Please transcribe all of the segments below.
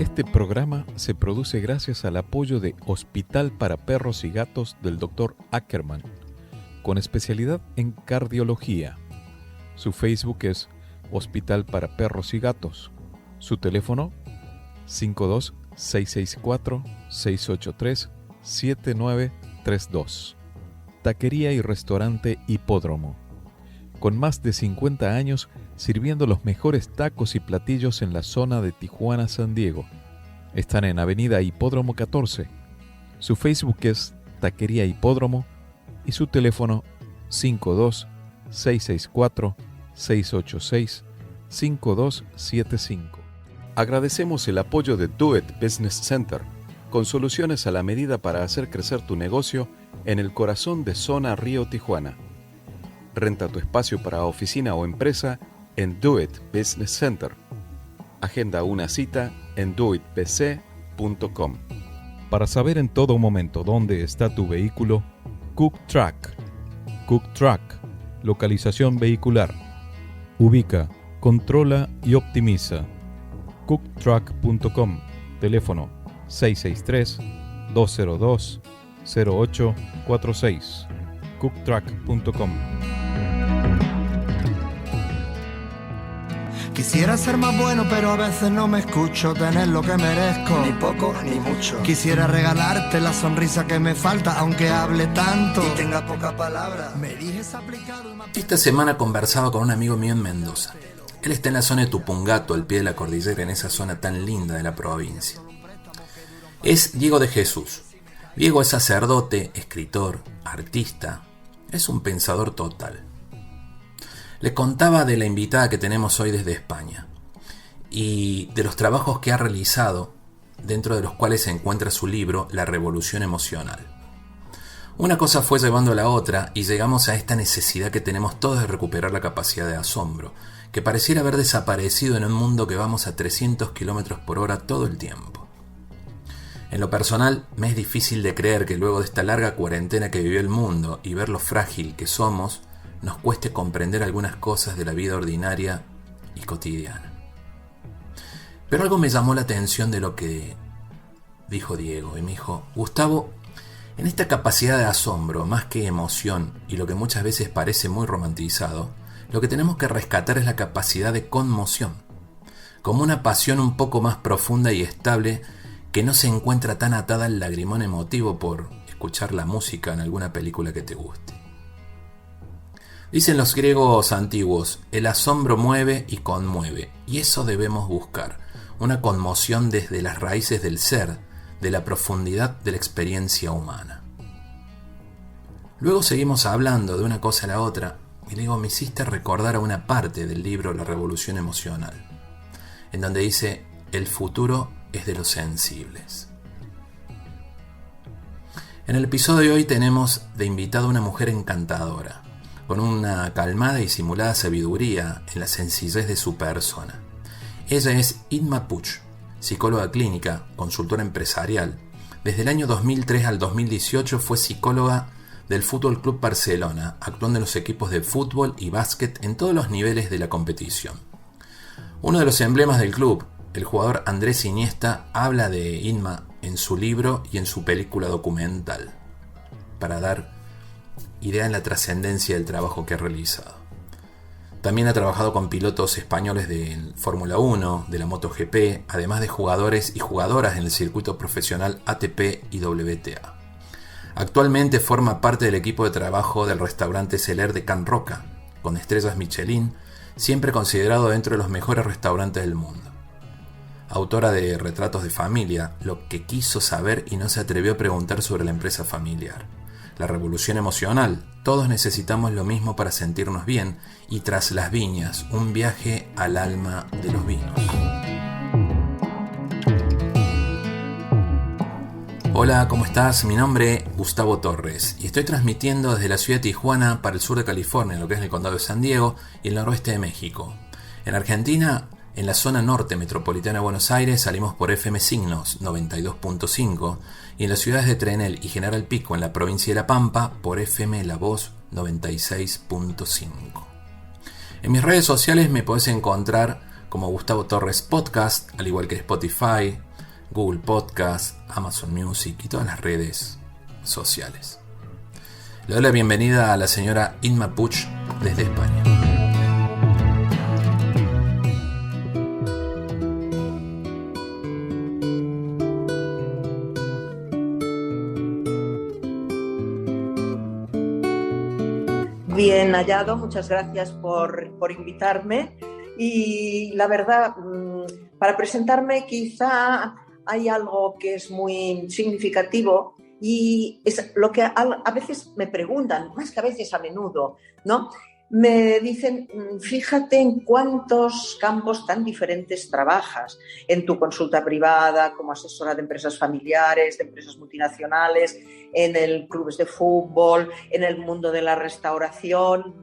Este programa se produce gracias al apoyo de Hospital para Perros y Gatos del Dr. Ackerman, con especialidad en cardiología. Su Facebook es Hospital para Perros y Gatos. Su teléfono 52-664-683-7932. Taquería y restaurante Hipódromo. Con más de 50 años sirviendo los mejores tacos y platillos en la zona de Tijuana, San Diego. Están en Avenida Hipódromo 14. Su Facebook es Taquería Hipódromo y su teléfono 52-664-686-5275. Agradecemos el apoyo de Do It Business Center, con soluciones a la medida para hacer crecer tu negocio en el corazón de Zona Río Tijuana. Renta tu espacio para oficina o empresa en Do It Business Center. Agenda una cita en doitbc.com. Para saber en todo momento dónde está tu vehículo, Cook Track. Cook Track, localización vehicular. Ubica, controla y optimiza. cooktrack.com. Teléfono 663-202-0846. cooktrack.com. Quisiera ser más bueno, pero a veces no me escucho tener lo que merezco, ni poco ni mucho. Quisiera regalarte la sonrisa que me falta, aunque hable tanto y tenga poca palabra. Me dijes aplicado y Esta semana conversaba con un amigo mío en Mendoza. Él está en la zona de Tupungato, al pie de la cordillera, en esa zona tan linda de la provincia. Es Diego de Jesús. Diego es sacerdote, escritor, artista. Es un pensador total. Le contaba de la invitada que tenemos hoy desde España y de los trabajos que ha realizado, dentro de los cuales se encuentra su libro La Revolución Emocional. Una cosa fue llevando a la otra y llegamos a esta necesidad que tenemos todos de recuperar la capacidad de asombro, que pareciera haber desaparecido en un mundo que vamos a 300 km/h todo el tiempo. En lo personal, me es difícil de creer que luego de esta larga cuarentena que vivió el mundo y ver lo frágil que somos, nos cueste comprender algunas cosas de la vida ordinaria y cotidiana. Pero algo me llamó la atención de lo que dijo Diego, y me dijo: Gustavo, en esta capacidad de asombro, más que emoción, y lo que muchas veces parece muy romantizado, lo que tenemos que rescatar es la capacidad de conmoción, como una pasión un poco más profunda y estable que no se encuentra tan atada al lagrimón emotivo por escuchar la música en alguna película que te guste. Dicen los griegos antiguos, el asombro mueve y conmueve, y eso debemos buscar, una conmoción desde las raíces del ser, de la profundidad de la experiencia humana. Luego seguimos hablando de una cosa a la otra, y le digo, me hiciste recordar a una parte del libro La Revolución Emocional, en donde dice, el futuro es de los sensibles. En el episodio de hoy tenemos de invitada a una mujer encantadora, con una calmada y simulada sabiduría en la sencillez de su persona. Ella es Inma Puig, psicóloga clínica, consultora empresarial. Desde el año 2003 al 2018 fue psicóloga del Fútbol Club Barcelona, actuando en los equipos de fútbol y básquet en todos los niveles de la competición. Uno de los emblemas del club, el jugador Andrés Iniesta, habla de Inma en su libro y en su película documental, para dar idea en la trascendencia del trabajo que ha realizado. También ha trabajado con pilotos españoles de Fórmula 1, de la MotoGP, además de jugadores y jugadoras en el circuito profesional ATP y WTA. Actualmente forma parte del equipo de trabajo del restaurante Celler de Can Roca, con estrellas Michelin, siempre considerado dentro de los mejores restaurantes del mundo. Autora de Retratos de Familia, lo que quiso saber y no se atrevió a preguntar sobre la empresa familiar. La Revolución Emocional, todos necesitamos lo mismo para sentirnos bien, y Tras las Viñas, un viaje al alma de los vinos. Hola, ¿cómo estás? Mi nombre es Gustavo Torres y estoy transmitiendo desde la ciudad de Tijuana para el sur de California, lo que es el condado de San Diego y el noroeste de México. En Argentina, en la zona norte metropolitana de Buenos Aires, salimos por FM Signos 92.5 y en las ciudades de Trenel y General Pico, en la provincia de La Pampa, por FM La Voz 96.5. En mis redes sociales me podés encontrar como Gustavo Torres Podcast, al igual que Spotify, Google Podcast, Amazon Music y todas las redes sociales. Le doy la bienvenida a la señora Inma Puig desde España. Bien hallado, muchas gracias por invitarme. Y la verdad, para presentarme quizá hay algo que es muy significativo y es lo que a veces me preguntan, más que a veces, a menudo, ¿no? Me dicen, fíjate en cuántos campos tan diferentes trabajas en tu consulta privada, como asesora de empresas familiares, de empresas multinacionales, en el clubes de fútbol, en el mundo de la restauración,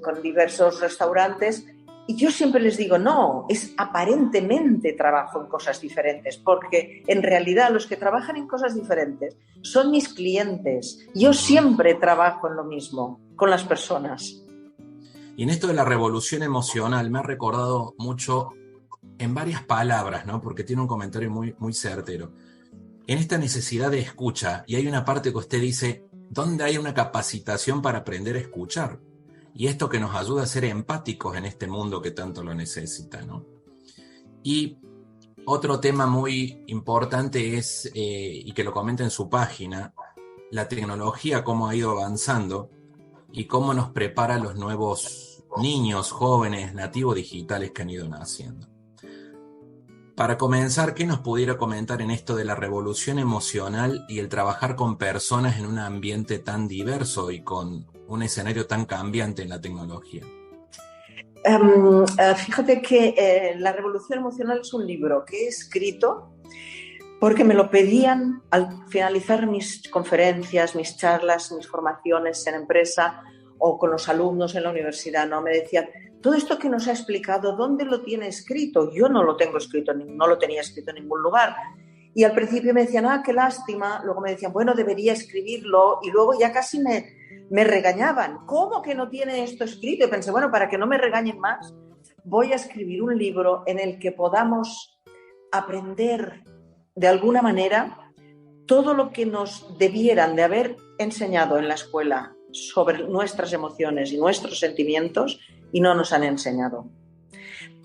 con diversos restaurantes. Y yo siempre les digo, no, es aparentemente trabajo en cosas diferentes, porque en realidad los que trabajan en cosas diferentes son mis clientes. Yo siempre trabajo en lo mismo, con las personas. Y en esto de la revolución emocional me ha recordado mucho en varias palabras, ¿no? Porque tiene un comentario muy, muy certero. En esta necesidad de escucha, y hay una parte que usted dice, ¿dónde hay una capacitación para aprender a escuchar? Y esto que nos ayuda a ser empáticos en este mundo que tanto lo necesita, ¿no? Y otro tema muy importante es, y que lo comenta en su página, la tecnología, cómo ha ido avanzando y cómo nos prepara los nuevos niños, jóvenes, nativos digitales que han ido naciendo. Para comenzar, ¿qué nos pudiera comentar en esto de la revolución emocional y el trabajar con personas en un ambiente tan diverso y con un escenario tan cambiante en la tecnología? Fíjate que La revolución emocional es un libro que he escrito porque me lo pedían al finalizar mis conferencias, mis charlas, mis formaciones en empresa o con los alumnos en la universidad, ¿no? Me decían, todo esto que nos ha explicado, ¿dónde lo tiene escrito? Yo no lo tengo escrito, no lo tenía escrito en ningún lugar. Y al principio me decían, qué lástima. Luego me decían, bueno, debería escribirlo. Y luego ya casi me regañaban. ¿Cómo que no tiene esto escrito? Y pensé, bueno, para que no me regañen más, voy a escribir un libro en el que podamos aprender de alguna manera todo lo que nos debieran de haber enseñado en la escuela sobre nuestras emociones y nuestros sentimientos y no nos han enseñado.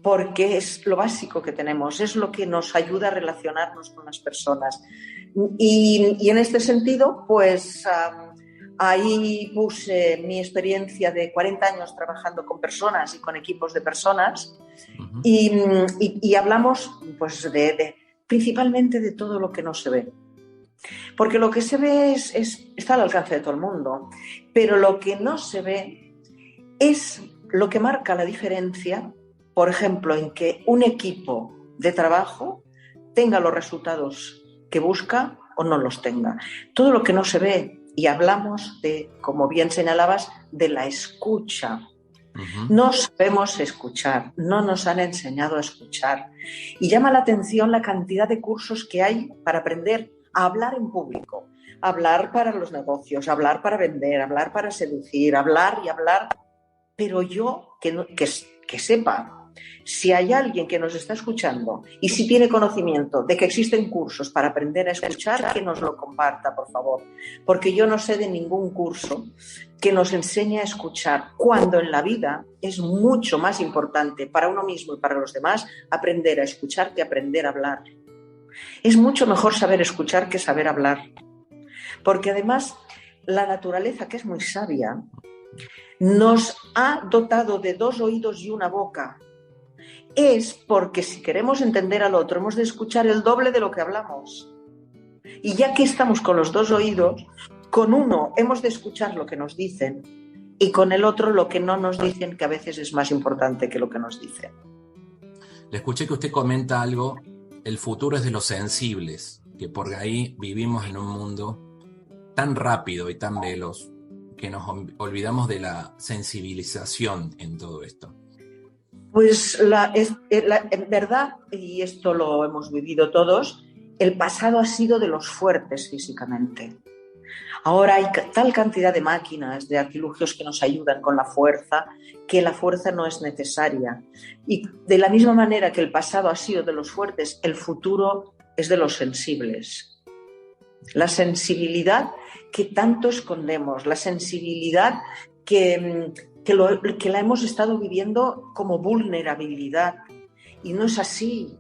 Porque es lo básico que tenemos, es lo que nos ayuda a relacionarnos con las personas. Y en este sentido, pues ahí puse mi experiencia de 40 años trabajando con personas y con equipos de personas. Uh-huh. y hablamos pues principalmente de todo lo que no se ve. Porque lo que se ve está al alcance de todo el mundo, pero lo que no se ve es lo que marca la diferencia, por ejemplo, en que un equipo de trabajo tenga los resultados que busca o no los tenga. Todo lo que no se ve, y hablamos de, como bien señalabas, de la escucha. Uh-huh. No sabemos escuchar, no nos han enseñado a escuchar. Y llama la atención la cantidad de cursos que hay para aprender a hablar en público, hablar para los negocios, hablar para vender, hablar para seducir, hablar y hablar. Pero yo que sepa, si hay alguien que nos está escuchando y si tiene conocimiento de que existen cursos para aprender a escuchar, que nos lo comparta, por favor. Porque yo no sé de ningún curso que nos enseñe a escuchar, cuando en la vida es mucho más importante para uno mismo y para los demás aprender a escuchar que aprender a hablar. Es mucho mejor saber escuchar que saber hablar. Porque además la naturaleza, que es muy sabia, nos ha dotado de 2 oídos y una boca. Es porque si queremos entender al otro hemos de escuchar el doble de lo que hablamos. Y ya que estamos con los 2 oídos, con uno hemos de escuchar lo que nos dicen y con el otro lo que no nos dicen, que a veces es más importante que lo que nos dicen. Le escuché que usted comenta algo, el futuro es de los sensibles, que por ahí vivimos en un mundo tan rápido y tan veloz que nos olvidamos de la sensibilización en todo esto. Pues en verdad, y esto lo hemos vivido todos, el pasado ha sido de los fuertes físicamente. Ahora hay tal cantidad de máquinas, de artilugios que nos ayudan con la fuerza, que la fuerza no es necesaria. Y de la misma manera que el pasado ha sido de los fuertes, el futuro es de los sensibles. La sensibilidad que tanto escondemos, la sensibilidad que la hemos estado viviendo como vulnerabilidad. Y no es así,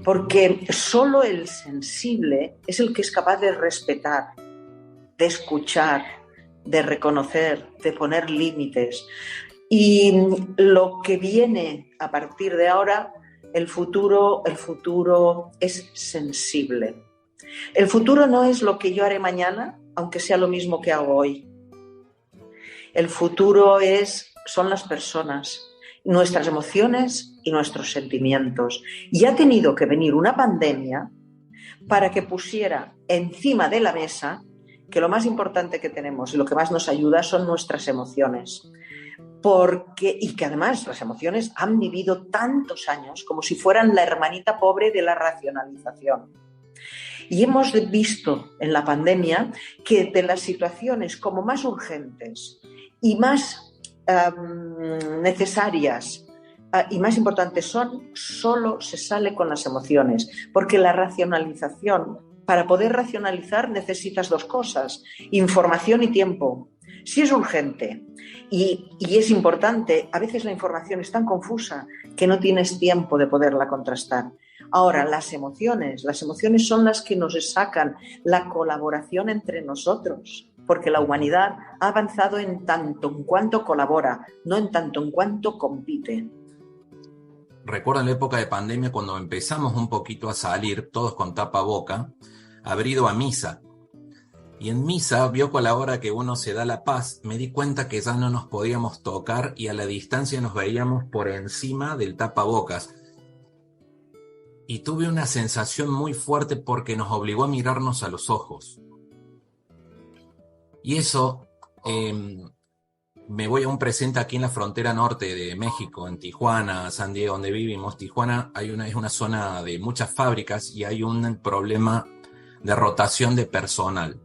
porque solo el sensible es el que es capaz de respetar, de escuchar, de reconocer, de poner límites. Y lo que viene a partir de ahora, el futuro es sensible. El futuro no es lo que yo haré mañana, aunque sea lo mismo que hago hoy. El futuro son las personas, nuestras emociones y nuestros sentimientos. Y ha tenido que venir una pandemia para que pusiera encima de la mesa que lo más importante que tenemos y lo que más nos ayuda son nuestras emociones. Y que además las emociones han vivido tantos años como si fueran la hermanita pobre de la racionalización. Y hemos visto en la pandemia que de las situaciones como más urgentes y más necesarias y más importantes solo se sale con las emociones, porque la racionalización, para poder racionalizar necesitas dos cosas, información y tiempo. Si es urgente y es importante, a veces la información es tan confusa que no tienes tiempo de poderla contrastar. Ahora, las emociones son las que nos sacan la colaboración entre nosotros, porque la humanidad ha avanzado en tanto en cuanto colabora, no en tanto en cuanto compite. Recuerdo en la época de pandemia cuando empezamos un poquito a salir, todos con tapaboca, haber ido a misa. Y en misa, vio con la hora que uno se da la paz, me di cuenta que ya no nos podíamos tocar y a la distancia nos veíamos por encima del tapabocas. Y tuve una sensación muy fuerte porque nos obligó a mirarnos a los ojos. Y eso, me voy a un presente aquí en la frontera norte de México, en Tijuana, San Diego, donde vivimos. Tijuana es una zona de muchas fábricas y hay un problema de rotación de personal.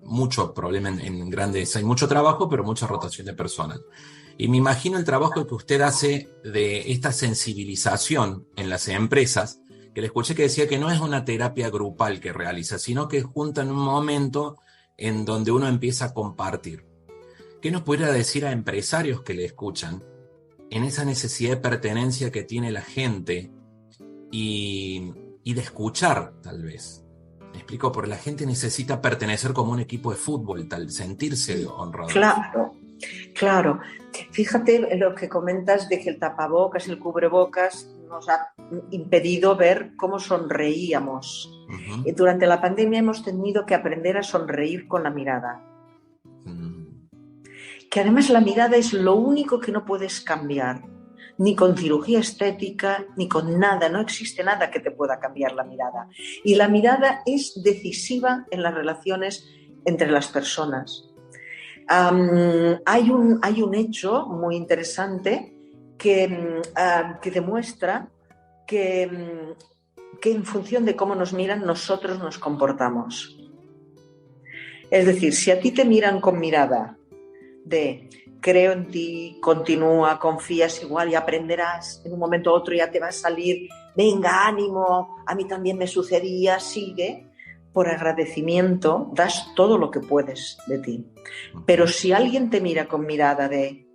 Mucho problema en grandes, hay mucho trabajo, pero mucha rotación de personal. Y me imagino el trabajo que usted hace de esta sensibilización en las empresas, que le escuché que decía que no es una terapia grupal que realiza, sino que junta en un momento en donde uno empieza a compartir. ¿Qué nos pudiera decir a empresarios que le escuchan en esa necesidad de pertenencia que tiene la gente y de escuchar, tal vez? Me explico, porque la gente necesita pertenecer como un equipo de fútbol, sentirse honrado. Claro. Fíjate lo que comentas de que el tapabocas, el cubrebocas nos ha impedido ver cómo sonreíamos. Uh-huh. Durante la pandemia hemos tenido que aprender a sonreír con la mirada. Que además la mirada es lo único que no puedes cambiar. Ni con cirugía estética, ni con nada. No existe nada que te pueda cambiar la mirada. Y la mirada es decisiva en las relaciones entre las personas. Hay un hecho muy interesante que demuestra que en función de cómo nos miran, nosotros nos comportamos. Es decir, si a ti te miran con mirada de creo en ti, continúa, confías igual y aprenderás, en un momento u otro ya te va a salir, venga, ánimo, a mí también me sucedía, sigue, por agradecimiento das todo lo que puedes de ti. Pero si alguien te mira con mirada de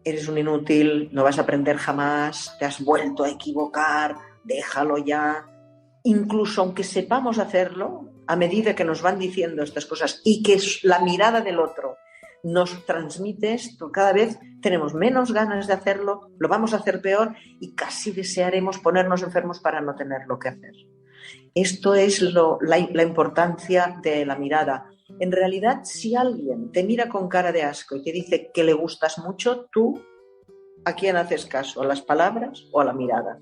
eres un inútil, no vas a aprender jamás, te has vuelto a equivocar, déjalo ya, incluso aunque sepamos hacerlo, a medida que nos van diciendo estas cosas y que la mirada del otro nos transmite esto, cada vez tenemos menos ganas de hacerlo, lo vamos a hacer peor y casi desearemos ponernos enfermos para no tener lo que hacer. Esto es la importancia de la mirada. En realidad, si alguien te mira con cara de asco y te dice que le gustas mucho, tú, ¿a quién haces caso? ¿A las palabras o a la mirada?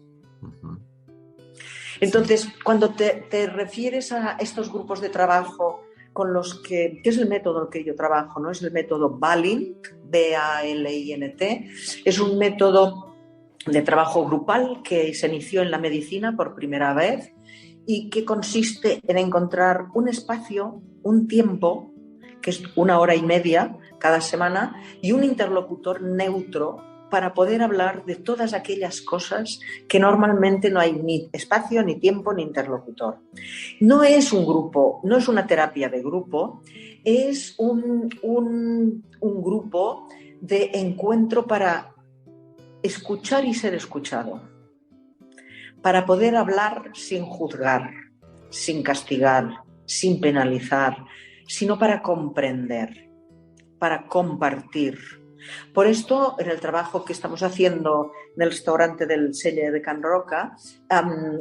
Entonces, cuando te refieres a estos grupos de trabajo con los que es el método que yo trabajo, ¿no? Es el método Balint, B-A-L-I-N-T. Es un método de trabajo grupal que se inició en la medicina por primera vez y que consiste en encontrar un espacio, un tiempo, que es 1 hora y media cada semana, y un interlocutor neutro para poder hablar de todas aquellas cosas que normalmente no hay ni espacio, ni tiempo, ni interlocutor. No es un grupo, no es una terapia de grupo, es un grupo de encuentro para escuchar y ser escuchado, para poder hablar sin juzgar, sin castigar, sin penalizar, sino para comprender, para compartir. Por esto, en el trabajo que estamos haciendo en el restaurante del Selle de Can Roca,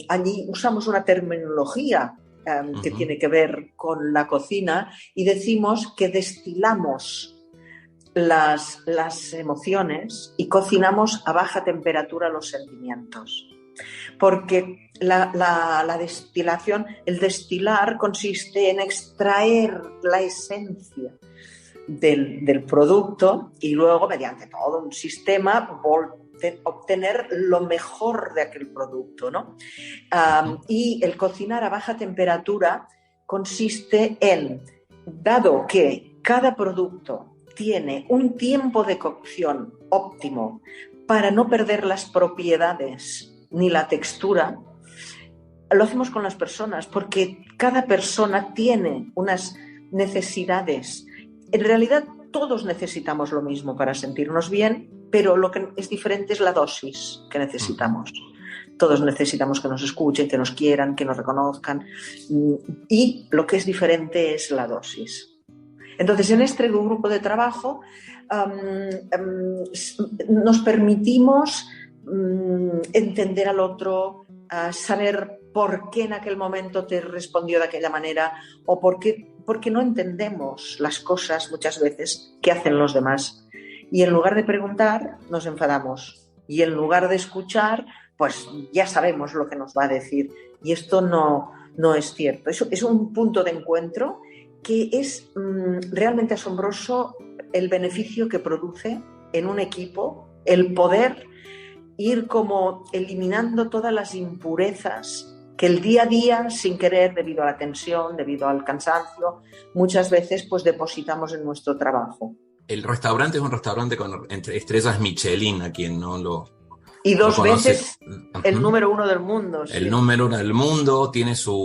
allí usamos una terminología que tiene que ver con la cocina y decimos que destilamos las emociones y cocinamos a baja temperatura los sentimientos. Porque la destilación, el destilar consiste en extraer la esencia del producto y luego, mediante todo un sistema, obtener lo mejor de aquel producto, ¿no? Y el cocinar a baja temperatura consiste en, dado que cada producto tiene un tiempo de cocción óptimo para no perder las propiedades ni la textura, lo hacemos con las personas, porque cada persona tiene unas necesidades. En realidad todos necesitamos lo mismo para sentirnos bien, pero lo que es diferente es la dosis que necesitamos. Todos necesitamos que nos escuchen, que nos quieran, que nos reconozcan, y lo que es diferente es la dosis. Entonces, en este grupo de trabajo nos permitimos entender al otro, saber por qué en aquel momento te respondió de aquella manera o porque no entendemos las cosas muchas veces que hacen los demás. Y en lugar de preguntar, nos enfadamos. Y en lugar de escuchar, pues ya sabemos lo que nos va a decir. Y esto no es cierto. Eso es un punto de encuentro que es realmente asombroso el beneficio que produce en un equipo el poder ir como eliminando todas las impurezas que el día a día, sin querer, debido a la tensión, debido al cansancio, muchas veces pues depositamos en nuestro trabajo. El restaurante es un restaurante con estrellas Michelin, a quien no lo y dos veces el número 1 del mundo. El sí. número 1 del mundo,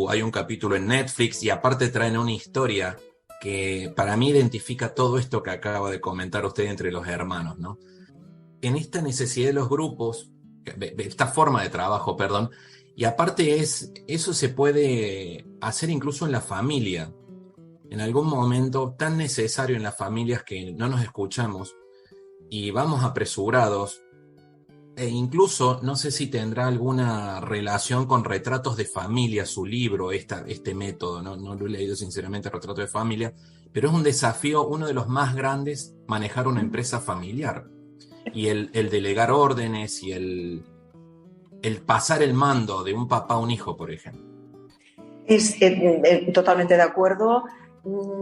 hay un capítulo en Netflix y aparte traen una historia que para mí identifica todo esto que acaba de comentar usted entre los hermanos, ¿no? En esta necesidad de los grupos, esta forma de trabajo, perdón, y aparte eso se puede hacer incluso en la familia. En algún momento tan necesario en las familias que no nos escuchamos y vamos apresurados, e incluso no sé si tendrá alguna relación con Retratos de Familia, su libro, este método, no lo he leído sinceramente, Retrato de Familia, pero es un desafío, uno de los más grandes, manejar una empresa familiar y el delegar órdenes y el pasar el mando de un papá a un hijo, por ejemplo. Totalmente de acuerdo.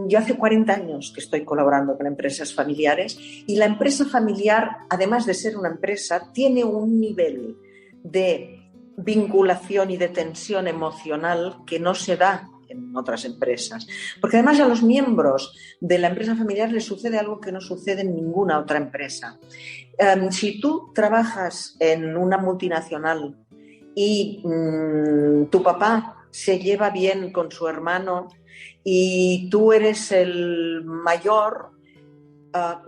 Yo hace 40 años que estoy colaborando con empresas familiares y la empresa familiar, además de ser una empresa, tiene un nivel de vinculación y de tensión emocional que no se da en otras empresas. Porque además a los miembros de la empresa familiar les sucede algo que no sucede en ninguna otra empresa. Si tú trabajas en una multinacional y tu papá se lleva bien con su hermano y tú eres el mayor,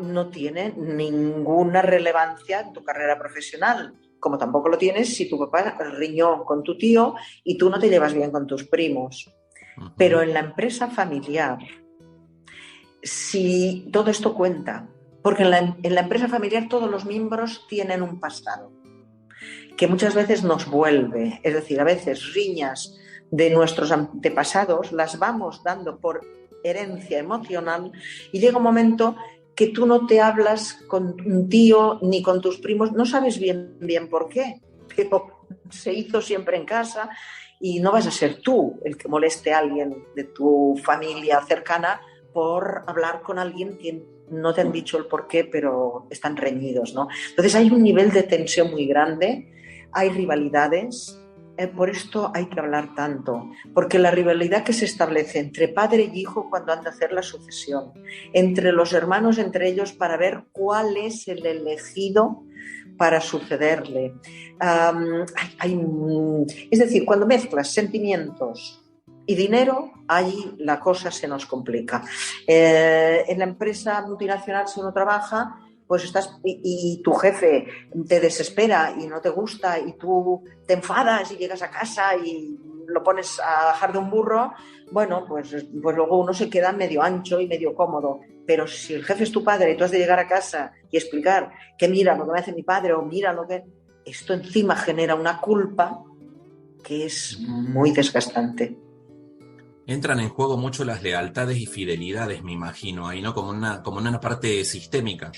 no tiene ninguna relevancia en tu carrera profesional, como tampoco lo tienes si tu papá riñó con tu tío y tú no te llevas bien con tus primos. Pero en la empresa familiar, si todo esto cuenta, porque en la empresa familiar todos los miembros tienen un pasado que muchas veces nos vuelve, es decir, a veces riñas de nuestros antepasados las vamos dando por herencia emocional y llega un momento que tú no te hablas con un tío ni con tus primos, no sabes bien por qué, pero se hizo siempre en casa y no vas a ser tú el que moleste a alguien de tu familia cercana por hablar con alguien que no te han dicho el por qué, pero están reñidos, ¿no? Entonces hay un nivel de tensión muy grande, hay rivalidades, por esto hay que hablar tanto, porque la rivalidad que se establece entre padre y hijo cuando han de hacer la sucesión, entre los hermanos, entre ellos, para ver cuál es el elegido para sucederle. Es decir, cuando mezclas sentimientos y dinero, ahí la cosa se nos complica. En la empresa multinacional, si uno trabaja, pues estás y tu jefe te desespera y no te gusta y tú te enfadas y llegas a casa y lo pones a bajar de un burro, bueno, pues luego uno se queda medio ancho y medio cómodo. Pero si el jefe es tu padre y tú has de llegar a casa y explicar que mira lo que me hace mi padre o mira lo que... Esto encima genera una culpa que es muy desgastante. Entran en juego mucho las lealtades y fidelidades, me imagino, ahí, ¿no? Como una parte sistémica.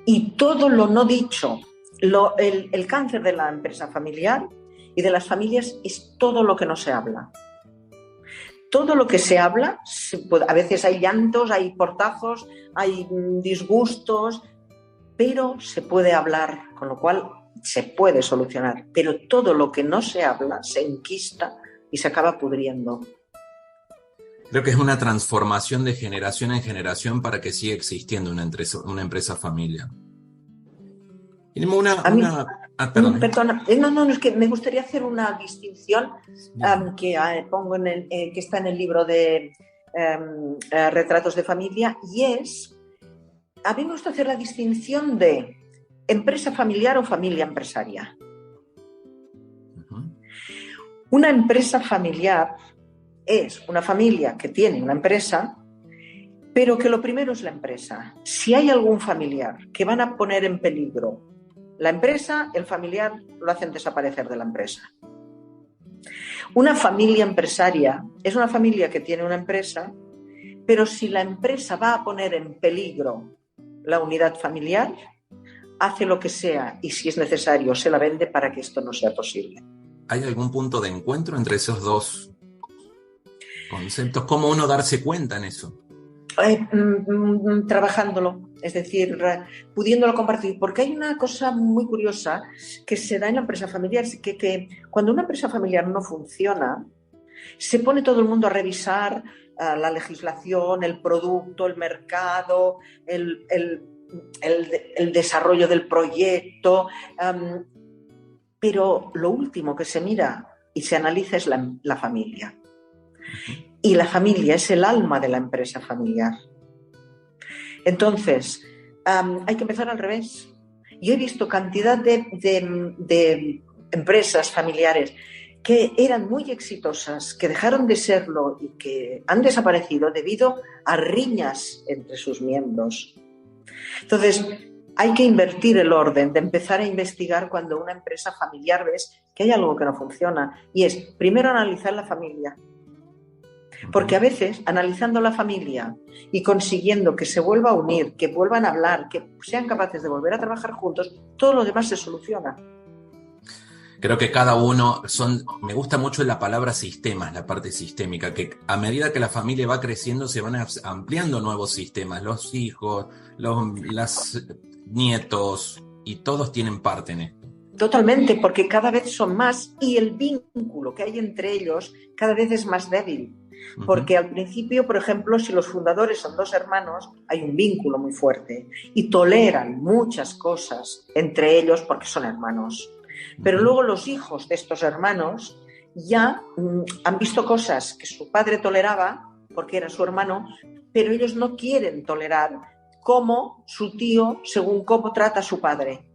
Y todo lo no dicho, el cáncer de la empresa familiar y de las familias es todo lo que no se habla. Todo lo que se habla, a veces hay llantos, hay portazos, hay disgustos, pero se puede hablar, con lo cual se puede solucionar. Pero todo lo que no se habla se enquista y se acaba pudriendo. Creo que es una transformación de generación en generación para que siga existiendo una empresa familiar. Tenemos Perdona, es que me gustaría hacer una distinción que pongo que está en el libro de Retratos de Familia, y a mí me gusta hacer la distinción de empresa familiar o familia empresaria. Uh-huh. Una empresa familiar es una familia que tiene una empresa, pero que lo primero es la empresa. Si hay algún familiar que van a poner en peligro la empresa, el familiar lo hacen desaparecer de la empresa. Una familia empresaria es una familia que tiene una empresa, pero si la empresa va a poner en peligro la unidad familiar, hace lo que sea y si es necesario se la vende para que esto no sea posible. ¿Hay algún punto de encuentro entre esos dos conceptos? ¿Cómo uno darse cuenta en eso? Trabajándolo, es decir, pudiéndolo compartir, porque hay una cosa muy curiosa que se da en la empresa familiar, que cuando una empresa familiar no funciona, se pone todo el mundo a revisar la legislación, el producto, el mercado, el desarrollo del proyecto, pero lo último que se mira y se analiza es la familia. Y la familia es el alma de la empresa familiar. Entonces, hay que empezar al revés. Yo he visto cantidad de empresas familiares que eran muy exitosas, que dejaron de serlo y que han desaparecido debido a riñas entre sus miembros. Entonces, hay que invertir el orden, de empezar a investigar cuando una empresa familiar ves que hay algo que no funciona. Y es, primero, analizar la familia. Porque a veces, analizando la familia y consiguiendo que se vuelva a unir, que vuelvan a hablar, que sean capaces de volver a trabajar juntos, todo lo demás se soluciona. Creo que cada uno me gusta mucho la palabra sistemas, la parte sistémica, que a medida que la familia va creciendo se van ampliando nuevos sistemas, los hijos, los nietos, y todos tienen parte en esto. Totalmente, porque cada vez son más y el vínculo que hay entre ellos cada vez es más débil. Porque al principio, por ejemplo, si los fundadores son dos hermanos, hay un vínculo muy fuerte y toleran muchas cosas entre ellos porque son hermanos. Pero luego los hijos de estos hermanos ya han visto cosas que su padre toleraba porque era su hermano, pero ellos no quieren tolerar cómo su tío, según cómo trata a su padre.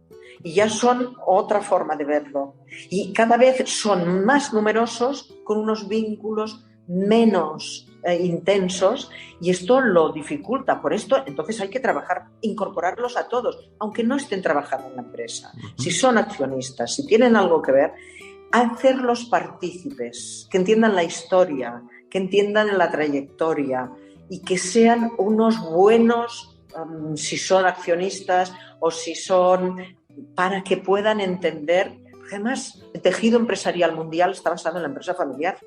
Y ya son otra forma de verlo. Y cada vez son más numerosos con unos vínculos menos intensos, y esto lo dificulta. Por esto, entonces hay que trabajar, incorporarlos a todos, aunque no estén trabajando en la empresa. Si son accionistas, si tienen algo que ver, hacerlos partícipes, que entiendan la historia, que entiendan la trayectoria y que sean unos buenos, si son accionistas o si son, para que puedan entender. Además, el tejido empresarial mundial está basado en la empresa familiar.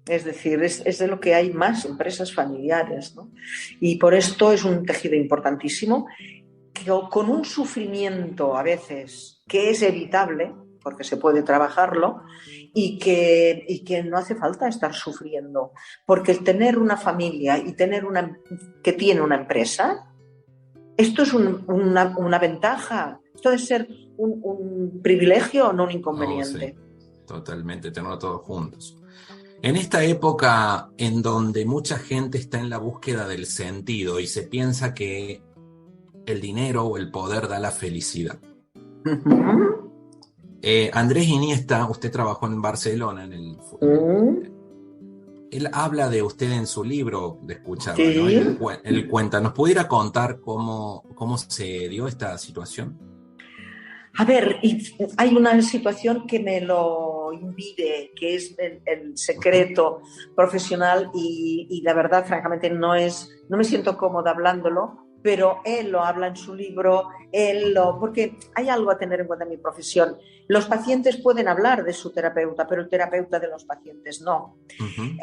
Es decir, es de lo que hay más empresas familiares, ¿no? Y por esto es un tejido importantísimo, que con un sufrimiento a veces que es evitable, porque se puede trabajarlo, y que no hace falta estar sufriendo, porque el tener una familia y tener que tiene una empresa, esto es una ventaja, esto debe ser un privilegio, no un inconveniente. Oh, sí. Totalmente, tenerlo todos juntos. En esta época en donde mucha gente está en la búsqueda del sentido y se piensa que el dinero o el poder da la felicidad. Uh-huh. Andrés Iniesta, usted trabajó en Barcelona en el él habla de usted en su libro, de escucharlo, sí. ¿no? Él cuenta, ¿nos pudiera contar cómo se dio esta situación? A ver, hay una situación que me lo impide, que es el secreto profesional y la verdad, francamente, no me siento cómoda hablándolo, pero él lo habla en su libro, porque hay algo a tener en cuenta en mi profesión. Los pacientes pueden hablar de su terapeuta, pero el terapeuta de los pacientes no. Uh-huh.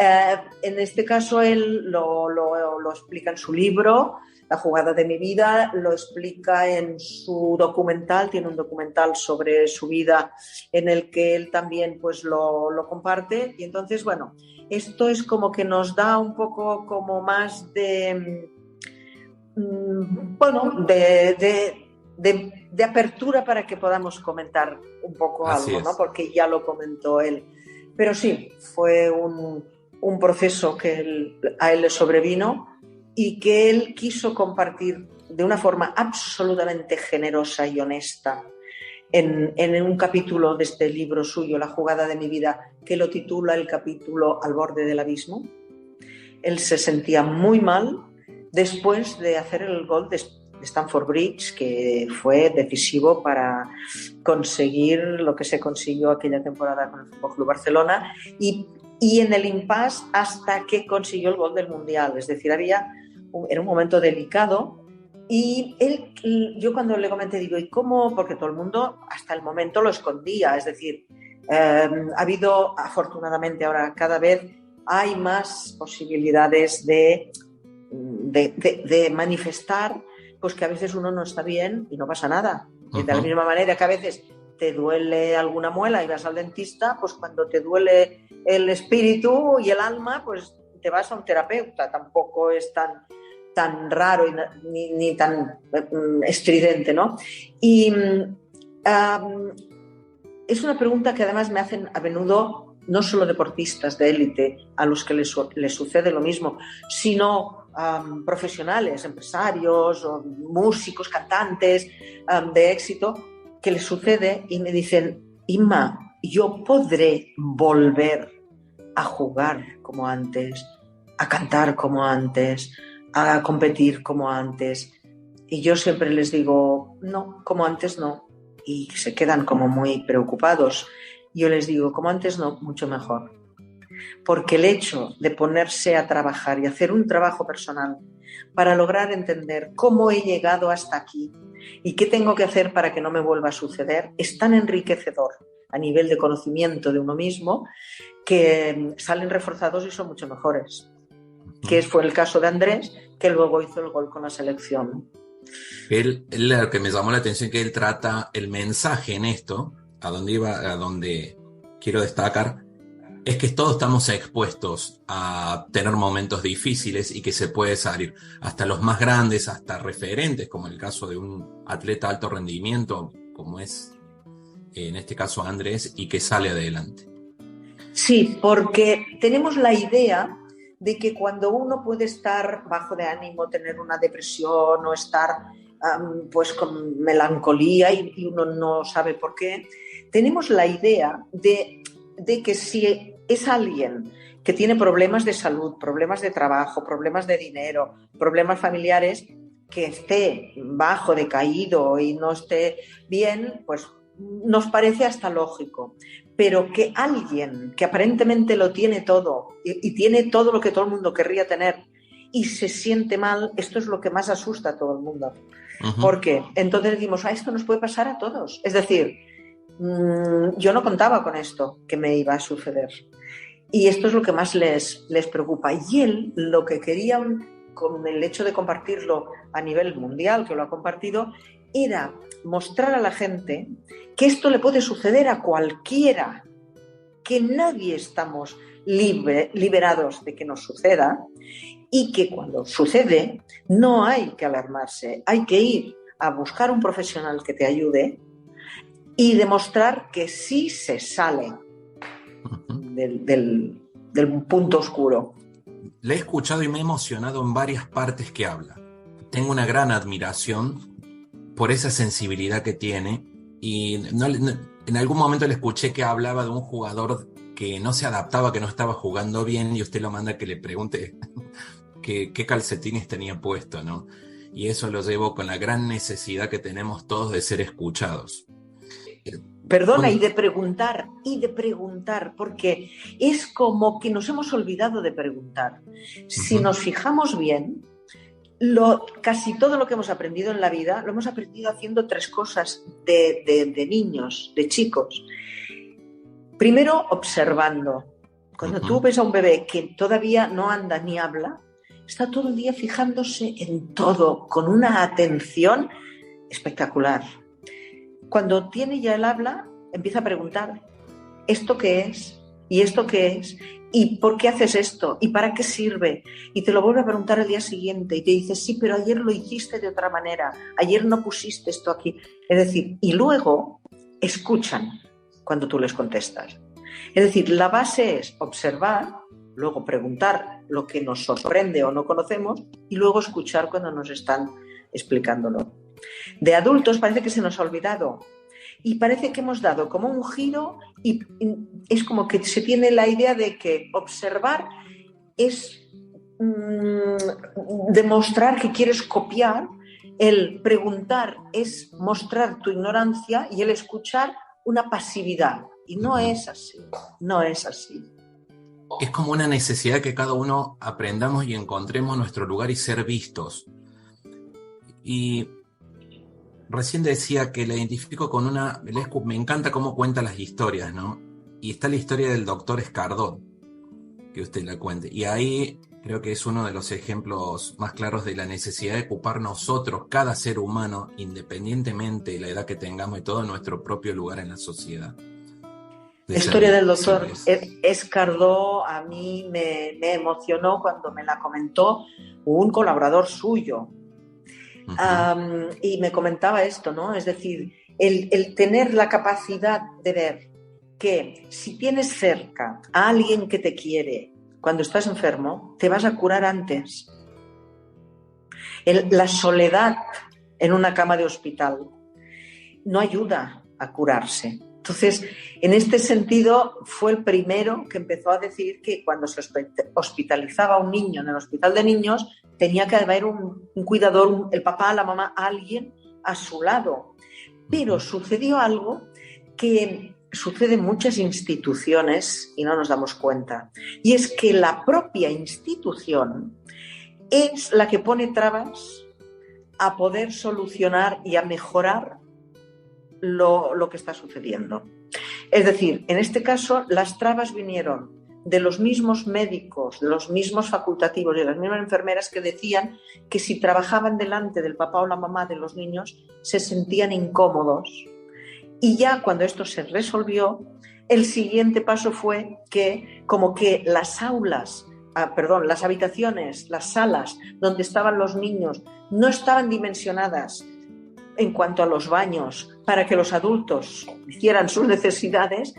En este caso, él lo explica en su libro, La jugada de mi vida, lo explica en su documental, tiene un documental sobre su vida en el que él también pues lo comparte, y entonces, bueno, esto es como que nos da un poco como más de apertura para que podamos comentar un poco algo, ¿no? Porque ya lo comentó él. Pero sí, fue un proceso que a él le sobrevino y que él quiso compartir de una forma absolutamente generosa y honesta en un capítulo de este libro suyo, La jugada de mi vida, que lo titula el capítulo Al borde del abismo. Él se sentía muy mal después de hacer el gol de Stamford Bridge, que fue decisivo para conseguir lo que se consiguió aquella temporada con el Fútbol Club Barcelona, y en el impasse hasta que consiguió el gol del Mundial. Es decir, era un momento delicado, y yo cuando le comenté, digo, ¿y cómo? Porque todo el mundo hasta el momento lo escondía. Es decir, ha habido, afortunadamente ahora cada vez hay más posibilidades de manifestar pues que a veces uno no está bien y no pasa nada. Uh-huh. De la misma manera que a veces te duele alguna muela y vas al dentista, pues cuando te duele el espíritu y el alma, pues te vas a un terapeuta. Tampoco es tan raro ni tan estridente, ¿no? Y es una pregunta que además me hacen a menudo no solo deportistas de élite a los que les sucede lo mismo, sino profesionales, empresarios, o músicos, cantantes de éxito, que les sucede y me dicen: Inma, ¿yo podré volver a jugar como antes, a cantar como antes, a competir como antes? Y yo siempre les digo: no, como antes no. Y se quedan como muy preocupados. Yo les digo: como antes no, mucho mejor. Porque el hecho de ponerse a trabajar y hacer un trabajo personal para lograr entender cómo he llegado hasta aquí y qué tengo que hacer para que no me vuelva a suceder es tan enriquecedor a nivel de conocimiento de uno mismo, que salen reforzados y son mucho mejores. Que fue el caso de Andrés, que luego hizo el gol con la selección. Lo que me llamó la atención, que él trata el mensaje en esto, a donde quiero destacar, es que todos estamos expuestos a tener momentos difíciles y que se puede salir, hasta los más grandes, hasta referentes, como el caso de un atleta de alto rendimiento, como es en este caso Andrés, y que sale adelante. Sí, porque tenemos la idea de que cuando uno puede estar bajo de ánimo, tener una depresión o estar pues con melancolía y uno no sabe por qué, tenemos la idea de que si es alguien que tiene problemas de salud, problemas de trabajo, problemas de dinero, problemas familiares, que esté bajo, decaído y no esté bien, pues nos parece hasta lógico. Pero que alguien que aparentemente lo tiene todo y tiene todo lo que todo el mundo querría tener y se siente mal, esto es lo que más asusta a todo el mundo. Uh-huh. Porque entonces decimos: esto nos puede pasar a todos. Es decir, yo no contaba con esto que me iba a suceder. Y esto es lo que más les preocupa. Y él lo que quería, con el hecho de compartirlo a nivel mundial, que lo ha compartido, era mostrar a la gente que esto le puede suceder a cualquiera, que nadie estamos liberados de que nos suceda y que cuando sucede no hay que alarmarse, hay que ir a buscar un profesional que te ayude y demostrar que sí se sale del punto oscuro. Le he escuchado y me he emocionado en varias partes que habla. Tengo una gran admiración por esa sensibilidad que tiene y en algún momento le escuché que hablaba de un jugador que no se adaptaba, que no estaba jugando bien y usted lo manda que le pregunte qué calcetines tenía puesto, ¿no? Y eso lo llevo con la gran necesidad que tenemos todos de ser escuchados. Perdona, y de preguntar, porque es como que nos hemos olvidado de preguntar. Si nos fijamos bien, casi todo lo que hemos aprendido en la vida lo hemos aprendido haciendo 3 cosas de niños, de chicos. Primero, observando. Cuando tú ves a un bebé que todavía no anda ni habla, está todo el día fijándose en todo, con una atención espectacular. Cuando tiene ya el habla, empieza a preguntar, ¿esto qué es? ¿Y esto qué es? ¿Y por qué haces esto? ¿Y para qué sirve? Y te lo vuelve a preguntar al día siguiente y te dice, sí, pero ayer lo hiciste de otra manera, ayer no pusiste esto aquí. Es decir, y luego escuchan cuando tú les contestas. Es decir, la base es observar, luego preguntar lo que nos sorprende o no conocemos y luego escuchar cuando nos están explicándolo. De adultos parece que se nos ha olvidado y parece que hemos dado como un giro y es como que se tiene la idea de que observar es demostrar que quieres copiar, el preguntar es mostrar tu ignorancia y el escuchar una pasividad. Y no es así, no es así. Es como una necesidad que cada uno aprendamos y encontremos nuestro lugar y ser vistos. Y recién decía que la identifico con me encanta cómo cuenta las historias, ¿no? Y está la historia del doctor Escardó, que usted la cuente. Y ahí creo que es uno de los ejemplos más claros de la necesidad de ocupar nosotros, cada ser humano, independientemente de la edad que tengamos y todo, nuestro propio lugar en la sociedad. La historia del doctor Escardó a mí me emocionó cuando me la comentó un colaborador suyo. Y me comentaba esto, ¿no? Es decir, el tener la capacidad de ver que si tienes cerca a alguien que te quiere cuando estás enfermo, te vas a curar antes. La soledad en una cama de hospital no ayuda a curarse. Entonces, en este sentido, fue el primero que empezó a decir que cuando se hospitalizaba a un niño en el hospital de niños, tenía que haber un cuidador, el papá, la mamá, alguien a su lado. Pero sucedió algo que sucede en muchas instituciones y no nos damos cuenta. Y es que la propia institución es la que pone trabas a poder solucionar y a mejorar lo que está sucediendo. Es decir, en este caso, las trabas vinieron de los mismos médicos, de los mismos facultativos y de las mismas enfermeras que decían que si trabajaban delante del papá o la mamá de los niños se sentían incómodos. Y ya cuando esto se resolvió, el siguiente paso fue que como que las habitaciones, las salas donde estaban los niños no estaban dimensionadas en cuanto a los baños para que los adultos hicieran sus necesidades,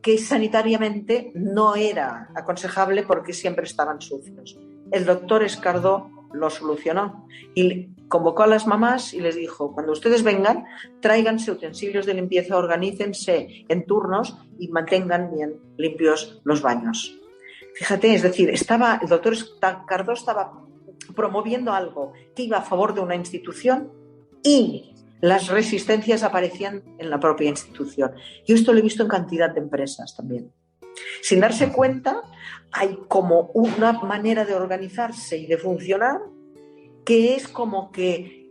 que sanitariamente no era aconsejable porque siempre estaban sucios. El doctor Escardó lo solucionó y convocó a las mamás y les dijo, cuando ustedes vengan, tráiganse utensilios de limpieza, organícense en turnos y mantengan bien limpios los baños. Fíjate, es decir, el doctor Escardó estaba promoviendo algo que iba a favor de una institución y las resistencias aparecían en la propia institución. Yo esto lo he visto en cantidad de empresas también. Sin darse cuenta, hay como una manera de organizarse y de funcionar que es como que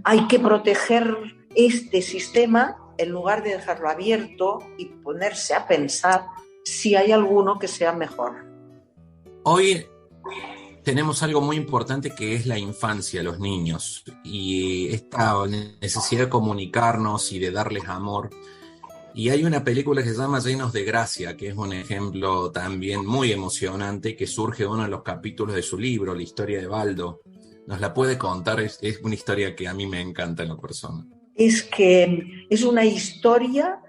hay que proteger este sistema en lugar de dejarlo abierto y ponerse a pensar si hay alguno que sea mejor. Hoy tenemos algo muy importante que es la infancia, los niños, y esta necesidad de comunicarnos y de darles amor. Y hay una película que se llama Llenos de Gracia, que es un ejemplo también muy emocionante, que surge de uno de los capítulos de su libro, La historia de Baldo. ¿Nos la puede contar? Es una historia que a mí me encanta en lo personal. Es que es una historia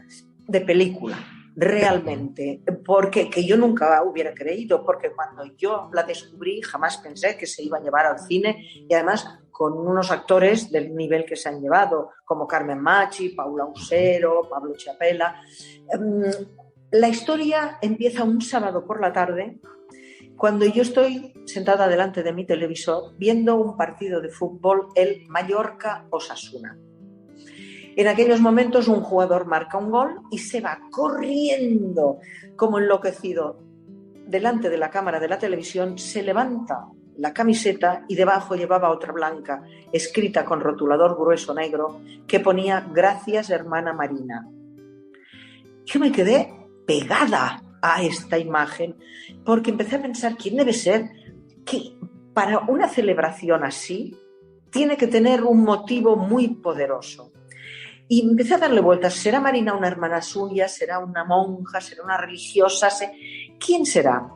de película, realmente, porque que yo nunca hubiera creído, porque cuando yo la descubrí jamás pensé que se iba a llevar al cine, y además con unos actores del nivel que se han llevado, como Carmen Machi, Paula Usero, Pablo Chiapella. La historia empieza un sábado por la tarde, cuando yo estoy sentada delante de mi televisor viendo un partido de fútbol, el Mallorca-Osasuna. En aquellos momentos un jugador marca un gol y se va corriendo como enloquecido delante de la cámara de la televisión, se levanta la camiseta y debajo llevaba otra blanca, escrita con rotulador grueso negro, que ponía "Gracias, hermana Marina". Yo me quedé pegada a esta imagen porque empecé a pensar quién debe ser, que para una celebración así tiene que tener un motivo muy poderoso. Y empecé a darle vueltas. ¿Será Marina una hermana suya? ¿Será una monja? ¿Será una religiosa? ¿Quién será?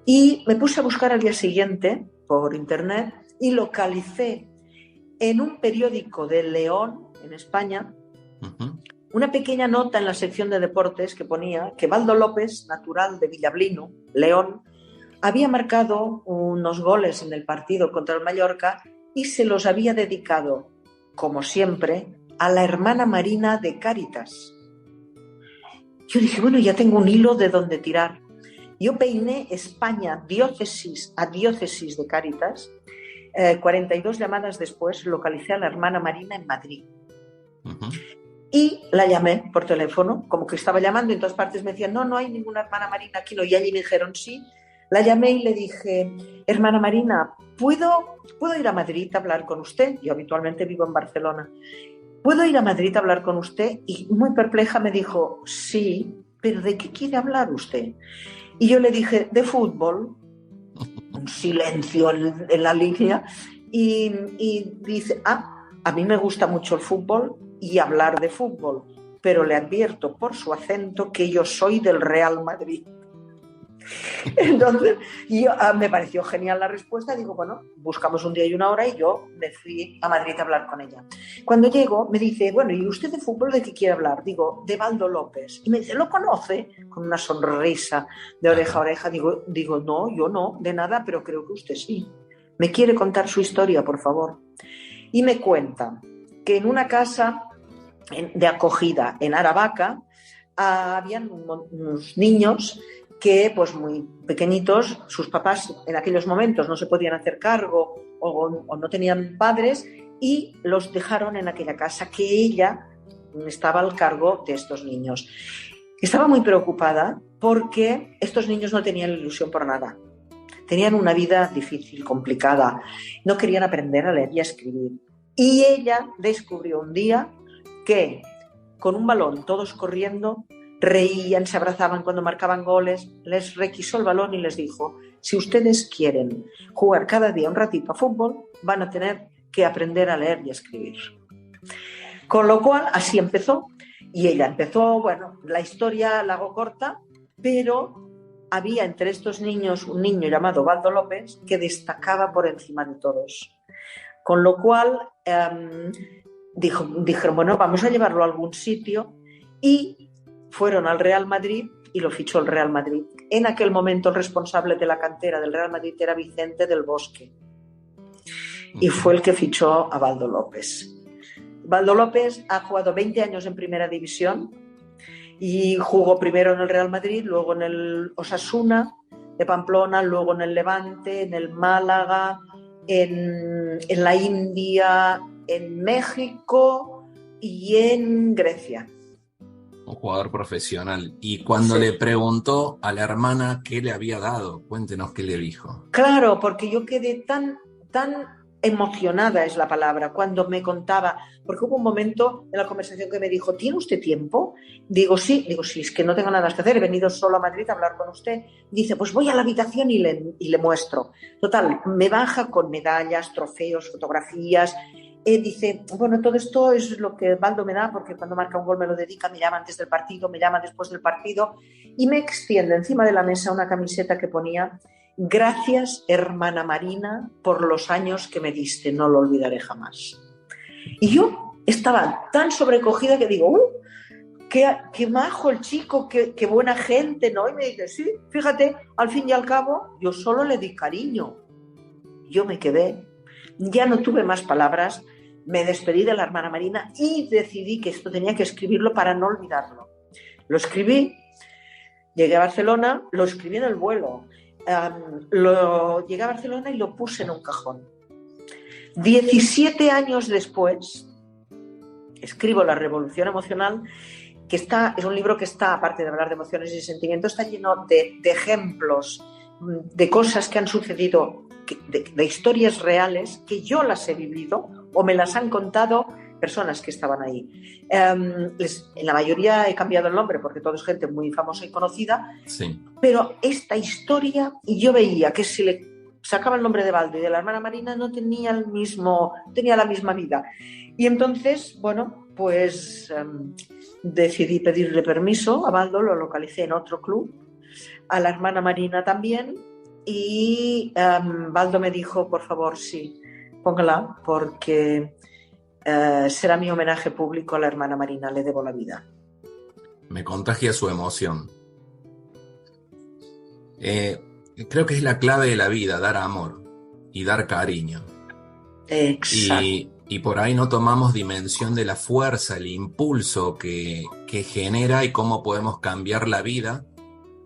Y me puse a buscar al día siguiente por internet y localicé en un periódico de León, en España, una pequeña nota en la sección de deportes que ponía que Baldo López, natural de Villablino, León, había marcado unos goles en el partido contra el Mallorca y se los había dedicado, como siempre, a la hermana Marina de Cáritas. Yo dije, bueno, ya tengo un hilo de donde tirar. Yo peiné España diócesis a diócesis de Cáritas. 42 llamadas después localicé a la hermana Marina en Madrid. Y la llamé por teléfono, como que estaba llamando, y en todas partes me decían, no hay ninguna hermana Marina aquí, no. Y allí me dijeron sí. La llamé y le dije, hermana Marina, ¿puedo ir a Madrid a hablar con usted? Yo habitualmente vivo en Barcelona. ¿Puedo ir a Madrid a hablar con usted? Y muy perpleja me dijo, sí, pero ¿de qué quiere hablar usted? Y yo le dije, de fútbol. Un silencio en la línea. Y dice, a mí me gusta mucho el fútbol y hablar de fútbol, pero le advierto por su acento que yo soy del Real Madrid. Entonces, me pareció genial la respuesta. Digo, bueno, buscamos un día y una hora y yo me fui a Madrid a hablar con ella. Cuando llego, me dice, bueno, ¿y usted de fútbol de qué quiere hablar? Digo, de Baldo López. Y me dice, ¿lo conoce? Con una sonrisa de oreja a oreja. Digo, no, yo no, de nada, pero creo que usted sí. ¿Me quiere contar su historia, por favor? Y me cuenta que en una casa de acogida en Aravaca habían unos niños que, pues muy pequeñitos, sus papás en aquellos momentos no se podían hacer cargo o no tenían padres y los dejaron en aquella casa, que ella estaba al cargo de estos niños. Estaba muy preocupada porque estos niños no tenían ilusión por nada. Tenían una vida difícil, complicada. No querían aprender a leer y a escribir. Y ella descubrió un día que con un balón, todos corriendo, reían, se abrazaban cuando marcaban goles, les requisó el balón y les dijo, si ustedes quieren jugar cada día un ratito a fútbol, van a tener que aprender a leer y a escribir. Con lo cual, así empezó. Y ella empezó, bueno, la historia la hago corta, pero había entre estos niños un niño llamado Baldo López que destacaba por encima de todos. Con lo cual, dijeron, bueno, vamos a llevarlo a algún sitio y fueron al Real Madrid y lo fichó el Real Madrid. En aquel momento el responsable de la cantera del Real Madrid era Vicente del Bosque y fue el que fichó a Baldo López. Baldo López ha jugado 20 años en Primera División y jugó primero en el Real Madrid, luego en el Osasuna de Pamplona, luego en el Levante, en el Málaga, en la India, en México y en Grecia. Un jugador profesional. Y cuando le preguntó a la hermana qué le había dado, cuéntenos qué le dijo. Claro, porque yo quedé tan emocionada es la palabra, cuando me contaba, porque hubo un momento en la conversación que me dijo, ¿tiene usted tiempo? Digo, sí, es que no tengo nada que hacer, he venido solo a Madrid a hablar con usted. Dice, pues voy a la habitación y le muestro. Total, me baja con medallas, trofeos, fotografías. Dice, bueno, todo esto es lo que Baldo me da, porque cuando marca un gol me lo dedica, me llama antes del partido, me llama después del partido, y me extiende encima de la mesa una camiseta que ponía: gracias, hermana Marina, por los años que me diste, no lo olvidaré jamás. Y yo estaba tan sobrecogida que digo, qué majo el chico, qué buena gente, ¿no? Y me dice, sí, fíjate, al fin y al cabo, yo solo le di cariño. Yo me quedé, ya no tuve más palabras, me despedí de la hermana Marina y decidí que esto tenía que escribirlo para no olvidarlo. Lo escribí, llegué a Barcelona, lo escribí en el vuelo. Llegué a Barcelona y lo puse en un cajón. 17 años después escribo La Revolución Emocional, que es un libro que está, aparte de hablar de emociones y sentimientos, está lleno de ejemplos, de cosas que han sucedido, de historias reales que yo las he vivido o me las han contado personas que estaban ahí. En la mayoría he cambiado el nombre porque todo es gente muy famosa y conocida, Sí. pero esta historia, yo veía que si le sacaba el nombre de Baldo y de la hermana Marina no tenía la misma vida. Y entonces, bueno, pues decidí pedirle permiso a Baldo, lo localicé en otro club, a la hermana Marina también, y Baldo me dijo, por favor, sí, póngala, porque será mi homenaje público a la hermana Marina, le debo la vida. Me contagia su emoción. Creo que es la clave de la vida, dar amor y dar cariño. Exacto. Y por ahí no tomamos dimensión de la fuerza, el impulso que genera y cómo podemos cambiar la vida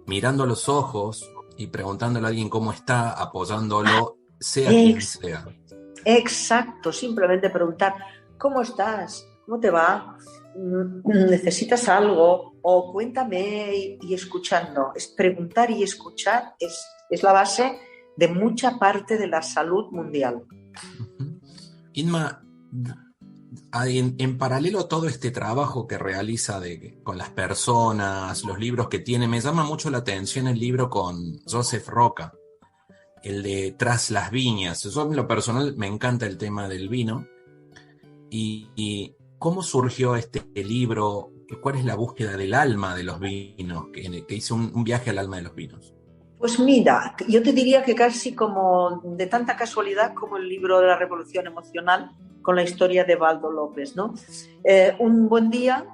mirando a los ojos y preguntándole a alguien cómo está, apoyándolo, sea quien sea. Exacto, simplemente preguntar, ¿cómo estás? ¿Cómo te va? ¿Necesitas algo? O cuéntame, y escuchando. Es preguntar y escuchar es la base de mucha parte de la salud mundial. Inma, en paralelo a todo este trabajo que realiza con las personas, los libros que tiene, me llama mucho la atención el libro con Joseph Roca, el de Tras las viñas. Yo en lo personal me encanta el tema del vino. ¿Y cómo surgió este libro? ¿Cuál es la búsqueda del alma de los vinos? Que hizo un viaje al alma de los vinos. Pues mira, yo te diría que casi como de tanta casualidad como el libro de La Revolución Emocional, con la historia de Baldo López, ¿no? Un buen día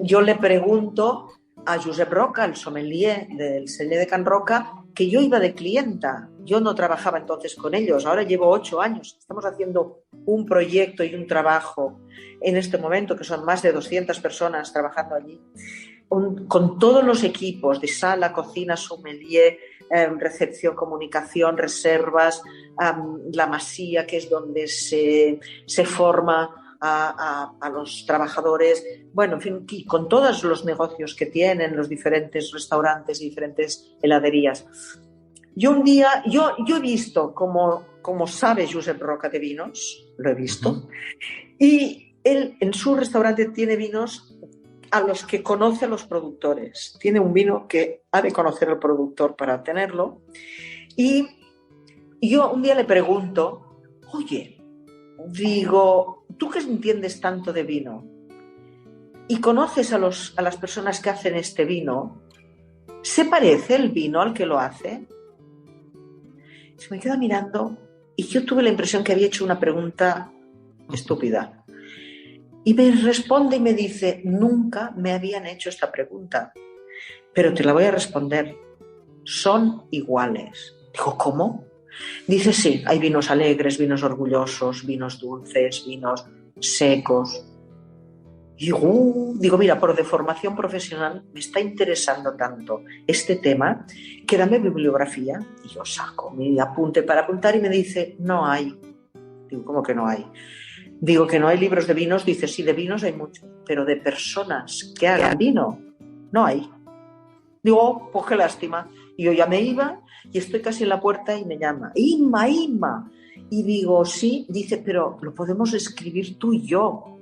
yo le pregunto a Josep Roca, el sommelier del Celler de Can Roca, que yo iba de clienta. Yo no trabajaba entonces con ellos, ahora llevo 8 años. Estamos haciendo un proyecto y un trabajo en este momento, que son más de 200 personas trabajando allí, con todos los equipos de sala, cocina, sommelier, recepción, comunicación, reservas, la masía, que es donde se forma a los trabajadores, bueno, en fin, y con todos los negocios que tienen, los diferentes restaurantes y diferentes heladerías. Yo un día, yo he visto, como sabe Josep Roca de vinos, lo he visto, uh-huh. Y él en su restaurante tiene vinos a los que conoce a los productores. Tiene un vino que ha de conocer al productor para tenerlo. Y yo un día le pregunto, oye, digo, ¿tú que entiendes tanto de vino y conoces a las personas que hacen este vino, ¿se parece el vino al que lo hace? Se me queda mirando y yo tuve la impresión que había hecho una pregunta estúpida. Y me responde y me dice, nunca me habían hecho esta pregunta, pero te la voy a responder. Son iguales. Digo, ¿cómo? Dice, sí, hay vinos alegres, vinos orgullosos, vinos dulces, vinos secos. Y digo, mira, por deformación profesional me está interesando tanto este tema que dame bibliografía. Y yo saco mi apunte para apuntar y me dice, no hay. Digo, ¿cómo que no hay? Digo que no hay libros de vinos. Dice, sí, de vinos hay muchos, pero de personas que hagan vino no hay. Digo, oh, pues qué lástima. Y yo ya me iba y estoy casi en la puerta y me llama, Inma, Inma. Y digo, sí, dice, pero lo podemos escribir tú y yo.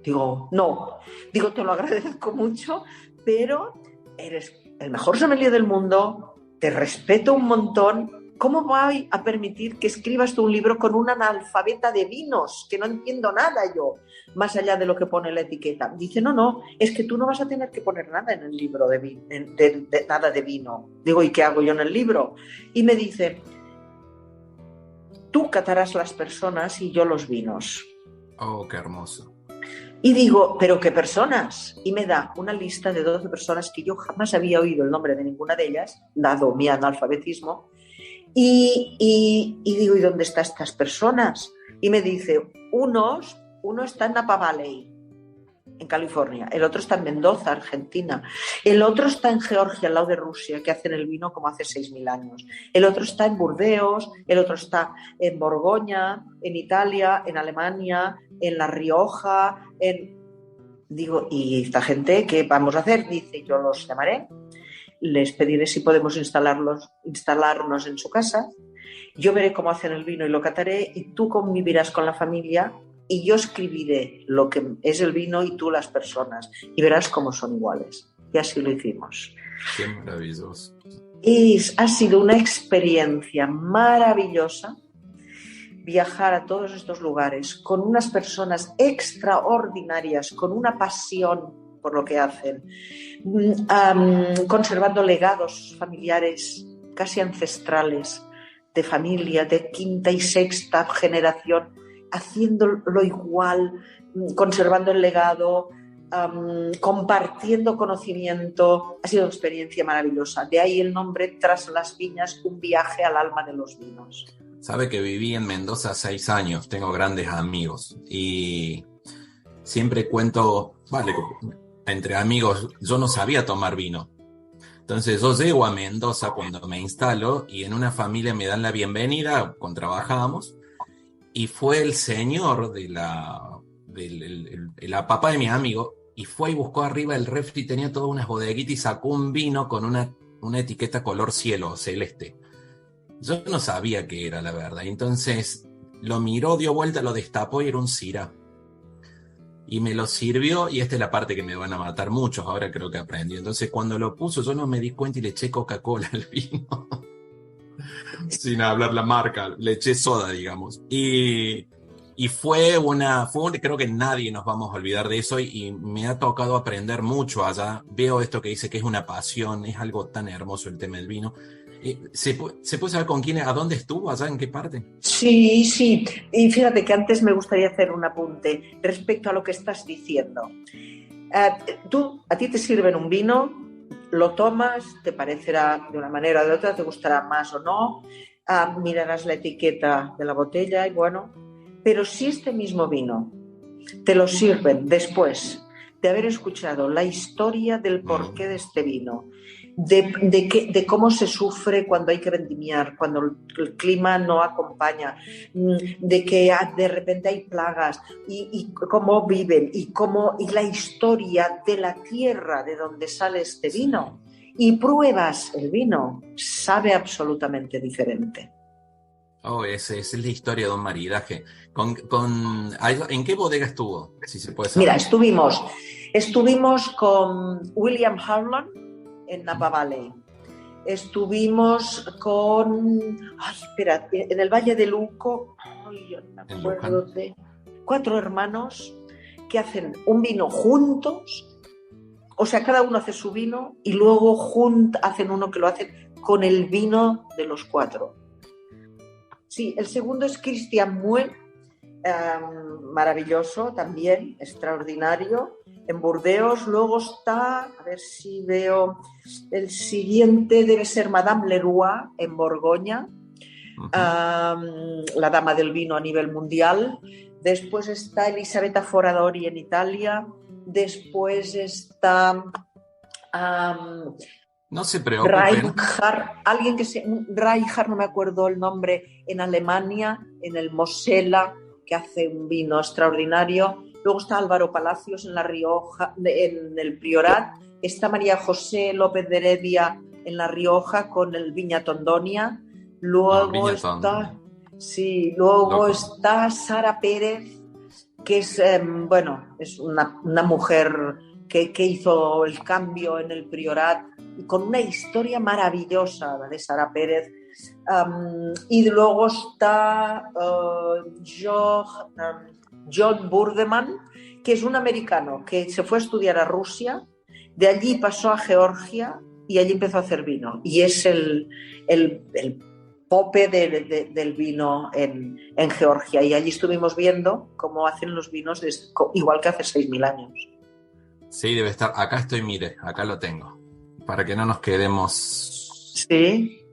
Digo, no. Digo, te lo agradezco mucho, pero eres el mejor sommelier del mundo, te respeto un montón. ¿Cómo voy a permitir que escribas tú un libro con una analfabeta de vinos? Que no entiendo nada yo, más allá de lo que pone la etiqueta. Dice, no, es que tú no vas a tener que poner nada en el libro de nada de vino. Digo, ¿y qué hago yo en el libro? Y me dice, tú catarás las personas y yo los vinos. Oh, qué hermoso. Y digo, ¿pero qué personas? Y me da una lista de 12 personas que yo jamás había oído el nombre de ninguna de ellas, dado mi analfabetismo. Y digo, ¿y dónde están estas personas? Y me dice, uno está en Napa Valley, en California, el otro está en Mendoza, Argentina, el otro está en Georgia, al lado de Rusia, que hacen el vino como hace 6.000 años, el otro está en Burdeos, el otro está en Borgoña, en Italia, en Alemania, en La Rioja, Digo, ¿y esta gente qué vamos a hacer? Dice, yo los llamaré, les pediré si podemos instalarnos en su casa, yo veré cómo hacen el vino y lo cataré, y tú convivirás con la familia y yo escribiré lo que es el vino y tú las personas, y verás cómo son iguales. Y así lo hicimos. Qué maravilloso. Ha sido una experiencia maravillosa viajar a todos estos lugares con unas personas extraordinarias, con una pasión por lo que hacen, conservando legados familiares casi ancestrales, de familia, de quinta y sexta generación, haciéndolo igual, conservando el legado, compartiendo conocimiento. Ha sido una experiencia maravillosa. De ahí el nombre Tras las Viñas, un viaje al alma de los vinos. Sabe que viví en Mendoza 6 años, tengo grandes amigos y siempre cuento, vale, entre amigos, yo no sabía tomar vino. Entonces yo llego a Mendoza cuando me instalo y en una familia me dan la bienvenida, trabajábamos, y fue el señor de la papá de mi amigo, y fue y buscó arriba el refri, tenía todas unas bodeguitas y sacó un vino con una etiqueta color cielo, celeste. Yo no sabía qué era, la verdad. Entonces lo miró, dio vuelta, lo destapó y era un Syrah. Y me lo sirvió, y esta es la parte que me van a matar muchos, ahora creo que aprendí. Entonces cuando lo puso yo no me di cuenta y le eché Coca-Cola al vino. Sin hablar la marca, le eché soda, digamos. Y creo que nadie nos vamos a olvidar de eso, y me ha tocado aprender mucho allá. Veo esto que dice que es una pasión, es algo tan hermoso el tema del vino. ¿Se puede saber con quién, a dónde estuvo, allá, en qué parte? Sí. Y fíjate que antes me gustaría hacer un apunte respecto a lo que estás diciendo. A ti te sirven un vino, lo tomas, te parecerá de una manera o de otra, te gustará más o no, mirarás la etiqueta de la botella y bueno, pero si este mismo vino te lo sirven después de haber escuchado la historia del porqué de este vino, de cómo se sufre cuando hay que vendimiar, cuando el clima no acompaña, de que de repente hay plagas y cómo viven y la historia de la tierra de donde sale este vino, y pruebas el vino, sabe absolutamente diferente. Oh, esa es la historia de un maridaje. ¿En qué bodega estuvo? Si se puede saber. Mira, estuvimos con William Harlan en Napa Valley. Estuvimos en el Valle de Luco, yo no me acuerdo de 4 hermanos que hacen un vino juntos, o sea, cada uno hace su vino y luego hacen uno que lo hacen con el vino de los 4. Sí, el segundo es Christian Muel, maravilloso también, extraordinario, en Burdeos. Luego está, a ver si veo, el siguiente debe ser Madame Leroy en Borgoña, la dama del vino a nivel mundial. Después está Elisabetta Foradori en Italia. Después está no se preocupen. Reinhardt, no me acuerdo el nombre, en Alemania, en el Mosela, que hace un vino extraordinario. Luego está Álvaro Palacios en La Rioja, en el Priorat, está María José López de Heredia en La Rioja con el Viña Tondonia. Luego está Sara Pérez, que es, es una mujer que hizo el cambio en el Priorat, y con una historia maravillosa, la de Sara Pérez. Y luego está John Burdeman, que es un americano que se fue a estudiar a Rusia, de allí pasó a Georgia y allí empezó a hacer vino. Y es el pope del vino en Georgia. Y allí estuvimos viendo cómo hacen los vinos igual que hace 6.000 años. Sí, debe estar. Acá estoy, mire, acá lo tengo. Para que no nos quedemos... Sí.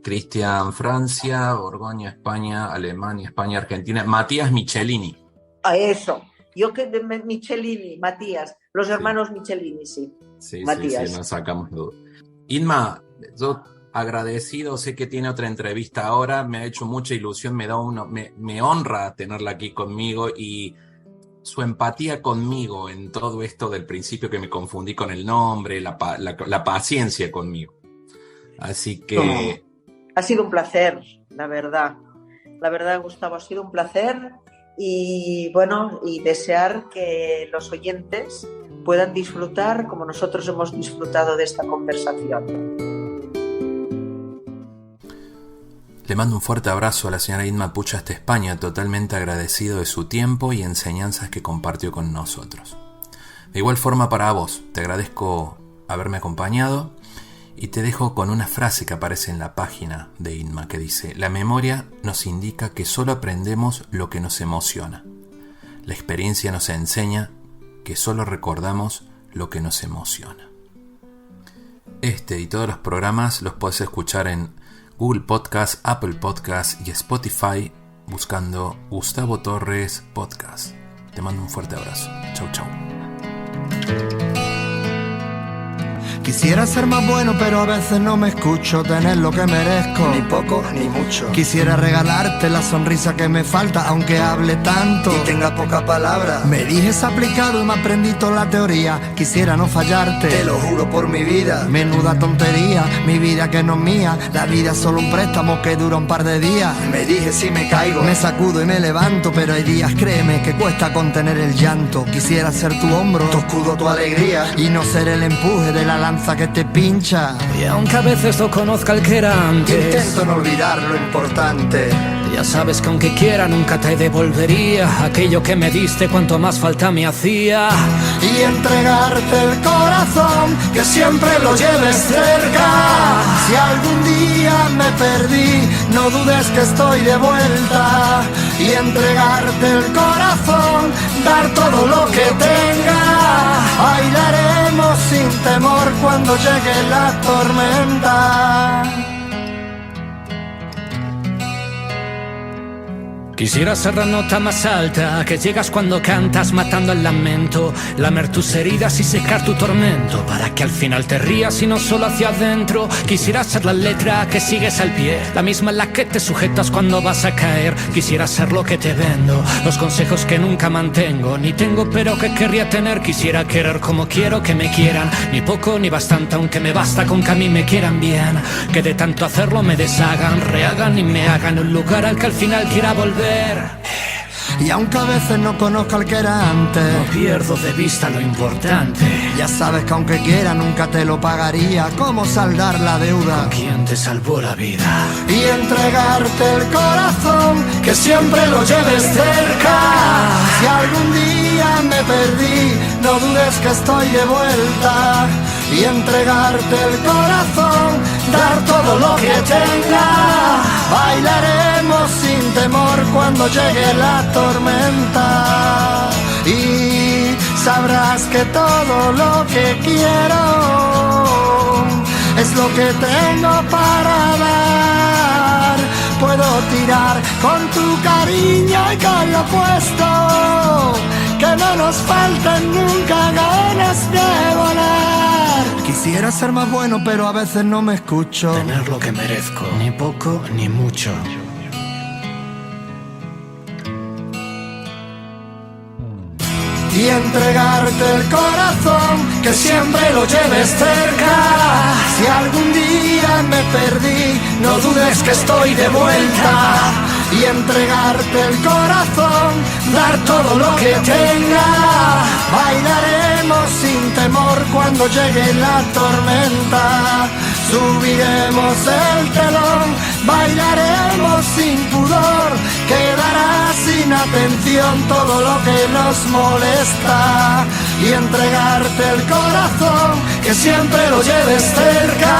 Cristian, Francia, Borgoña, España, Alemania, España, Argentina. Matías Michelini. A eso. Yo que de Michelini, Matías. Los hermanos Michelini, sí. Sí, Matías. Sí, no sacamos duda. Inma, yo agradecido, sé que tiene otra entrevista ahora, me ha hecho mucha ilusión, me honra tenerla aquí conmigo y su empatía conmigo en todo esto del principio que me confundí con el nombre, la paciencia conmigo. Así que... Ha sido un placer, la verdad. La verdad, Gustavo, ha sido un placer y desear que los oyentes puedan disfrutar como nosotros hemos disfrutado de esta conversación. Le mando un fuerte abrazo a la señora Inma Pucha hasta España, totalmente agradecido de su tiempo y enseñanzas que compartió con nosotros. De igual forma para vos, te agradezco haberme acompañado y te dejo con una frase que aparece en la página de Inma que dice: la memoria nos indica que solo aprendemos lo que nos emociona. La experiencia nos enseña que solo recordamos lo que nos emociona. Este y todos los programas los podés escuchar en Google Podcast, Apple Podcast y Spotify buscando Gustavo Torres Podcast. Te mando un fuerte abrazo. Chau, chau. Quisiera ser más bueno, pero a veces no me escucho tener lo que merezco, ni poco ni mucho. Quisiera regalarte la sonrisa que me falta, aunque hable tanto y tenga poca palabra. Me dijes aplicado y me aprendí toda la teoría. Quisiera no fallarte, te lo juro por mi vida. Menuda tontería, mi vida que no es mía. La vida es solo un préstamo que dura un par de días. Me dije si me caigo, me sacudo y me levanto, pero hay días, créeme, que cuesta contener el llanto. Quisiera ser tu hombro, tu escudo, tu alegría, y no ser el empuje de la lanza que te pincha. Y aunque a veces no conozca el que era antes, intento no olvidar lo importante. Ya sabes que aunque quiera nunca te devolvería aquello que me diste cuanto más falta me hacía. Y entregarte el corazón, que siempre lo lleves cerca. Si algún día me perdí, no dudes que estoy de vuelta. Y entregarte el corazón, dar todo lo que tenga. Bailaremos sin temor cuando llegue la tormenta. Quisiera ser la nota más alta que llegas cuando cantas matando el lamento, lamer tus heridas y secar tu tormento para que al final te rías y no solo hacia adentro. Quisiera ser la letra que sigues al pie, la misma en la que te sujetas cuando vas a caer. Quisiera ser lo que te vendo, los consejos que nunca mantengo ni tengo pero que querría tener. Quisiera querer como quiero que me quieran, ni poco ni bastante, aunque me basta con que a mí me quieran bien. Que de tanto hacerlo me deshagan, rehagan y me hagan un lugar al que al final quiera volver. Y aunque a veces no conozca al que era antes, no pierdo de vista lo importante. Ya sabes que aunque quiera nunca te lo pagaría. ¿Cómo saldar la deuda? ¿Con quién te salvó la vida? Y entregarte el corazón, que siempre lo lleves cerca. Si algún día me perdí, no dudes que estoy de vuelta. Y entregarte el corazón, dar todo lo que tenga. Bailaremos sin temor cuando llegue la tormenta. Y sabrás que todo lo que quiero es lo que tengo para dar. Puedo tirar con tu cariño y con lo puesto, que no nos falten nunca ganas de volar. Quisiera ser más bueno, pero a veces no me escucho tener lo que merezco, ni poco ni mucho. y entregarte el corazón, que siempre lo lleves cerca. Si algún día me perdí, no dudes que estoy de vuelta, y entregarte el corazón, dar todo lo que tenga. Bailaremos sin temor cuando llegue la tormenta, subiremos el telón, bailaremos sin pudor, quedará sin atención todo lo que nos molesta, y entregarte el corazón, que siempre lo lleves cerca.